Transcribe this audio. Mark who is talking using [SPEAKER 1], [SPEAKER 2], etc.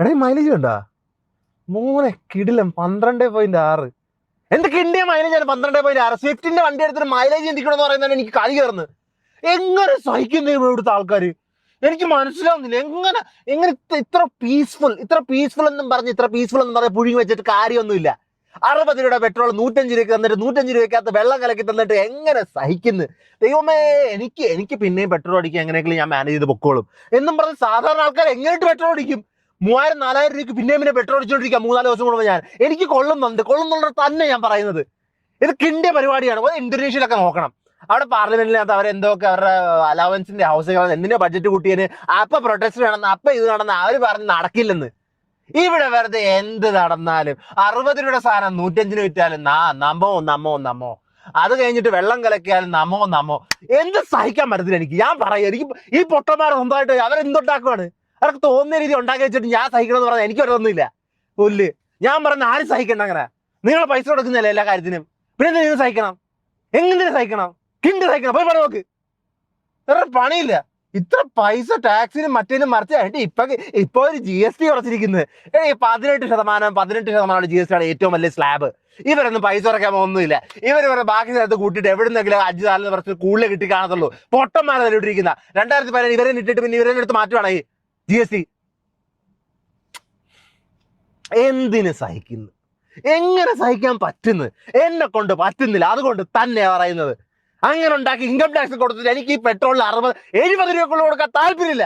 [SPEAKER 1] എടേ മൈലേജ് കണ്ടാ മോനെ കിടിലം 12.6. എന്ത് കിണ്ടിയ മൈലേജാണ് 12.6. സ്വിഫ്റ്റിന്റെ വണ്ടി എടുത്തിട്ട് മൈലേജ് ചിന്തിക്കണമെന്ന് പറയുന്നതാണ് എനിക്ക് കളി കയറുന്നത്. എങ്ങനെ സഹിക്കുന്നു ഇവിടുത്തെ ആൾക്കാർ? എനിക്ക് മനസ്സിലാവുന്നില്ല. എങ്ങനെ എങ്ങനെ ഇത്ര പീസ്ഫുൾ എന്നും പറഞ്ഞ് പുഴുങ്ങി വെച്ചിട്ട് കാര്യമൊന്നുമില്ല. 60 രൂപയുടെ പെട്രോൾ 105 രൂപയ്ക്ക് തന്നിട്ട് 105 രൂപയ്ക്കകത്ത് വെള്ളം കലക്കി തന്നിട്ട് എങ്ങനെ സഹിക്കുന്നു? ദൈവമേ, എനിക്ക് പിന്നെയും പെട്രോൾ അടിക്കുക എങ്ങനെയെങ്കിലും ഞാൻ മാനേജ് ചെയ്ത് പൊക്കോളും എന്നും പറഞ്ഞ് സാധാരണ ആൾക്കാർ എങ്ങനെയിട്ട് പെട്രോൾ അടിക്കും? 3000-4000 രൂപയ്ക്ക് പിന്നെ പെട്രോൾ അടിച്ചുകൊണ്ടിരിക്കുക 3-4 ദിവസം കൂടുമ്പോൾ. എനിക്ക് കൊള്ളുന്നുണ്ട് തന്നെ ഞാൻ പറയുന്നത്. ഇത് കിണ്ടിയ പരിപാടിയാണ്. ഇന്തോനേഷ്യയിലൊക്കെ നോക്കണം. അവിടെ പാർലമെന്റിനകത്ത് അവരെന്തൊക്കെ അവരുടെ അലവൻസിന്റെ ഹൗസുകൾ എന്തിനാ ബഡ്ജറ്റ് കൂട്ടിയതിന് അപ്പൊ പ്രൊട്ടസ്റ്റ് നടന്ന് അപ്പൊ ഇത് നടന്ന് അവർ പറഞ്ഞ് നടക്കില്ലെന്ന്. ഇവിടെ വെറുതെ എന്ത് നടന്നാലും 60 രൂപയുടെ സാധനം 105 വിറ്റാലും നമ്മോ. അത് കഴിഞ്ഞിട്ട് വെള്ളം കലക്കിയാലും നമ്മോ. എന്ത് സഹിക്കാൻ പറ്റത്തില്ല എനിക്ക്. ഞാൻ പറയാം, എനിക്ക് ഈ പൊട്ടന്മാർ സ്വന്തമായിട്ട് അവരെന്തുണ്ടാക്കുവാണ്? അവർക്ക് തോന്നിയ രീതി ഉണ്ടാക്കി വെച്ചിട്ട് ഞാൻ സഹിക്കണമെന്ന് പറഞ്ഞാൽ എനിക്ക് ഒരൊന്നുമില്ല. പുല്ല് ഞാൻ പറഞ്ഞ ആരും സഹിക്കണ്ട. അങ്ങനെ നിങ്ങൾ പൈസ കൊടുക്കുന്നില്ല എല്ലാ കാര്യത്തിനും, പിന്നെ നിങ്ങൾ സഹിക്കണം. എങ്ങനെ സഹിക്കണം? കിണ്ടി സഹിക്കണം. പോയി പണി നോക്ക്. വേറെ പണിയില്ല. ഇത്ര പൈസ ടാക്സിനും മറ്റേനും മറിച്ചായിട്ട് ഇപ്പൊ ഒരു GST കുറച്ചിരിക്കുന്നത്. 18% GST ആണ് ഏറ്റവും വലിയ സ്ലാബ്. ഇവരൊന്നും പൈസ കുറയ്ക്കാൻ പോകുന്നില്ല. ഇവർ ബാക്കി സ്ഥലത്ത് കൂട്ടിയിട്ട് എവിടുന്നെങ്കിലും 5-4 കൂടുതൽ കിട്ടി കാണത്തുള്ളൂ. പൊട്ടന്മാരെ തല്ലിട്ടിരിക്കുന്ന 2017 ഇവരെ ഇട്ടിട്ട് പിന്നെ ഇവരെ എടുത്ത് മാറ്റുവാണ് ഈ GST. എന്തിന് സഹിക്കുന്നു? എങ്ങനെ സഹിക്കാൻ പറ്റുന്നു? എന്നെ കൊണ്ട് പറ്റുന്നില്ല. അതുകൊണ്ട് തന്നെ പറയുന്നത്. അങ്ങനെ ഉണ്ടാക്കി ഇൻകം ടാക്സ് കൊടുത്തിട്ട് എനിക്ക് ഈ പെട്രോളിൽ 60-70 രൂപക്കുള്ള കൊടുക്കാൻ താല്പര്യമില്ല.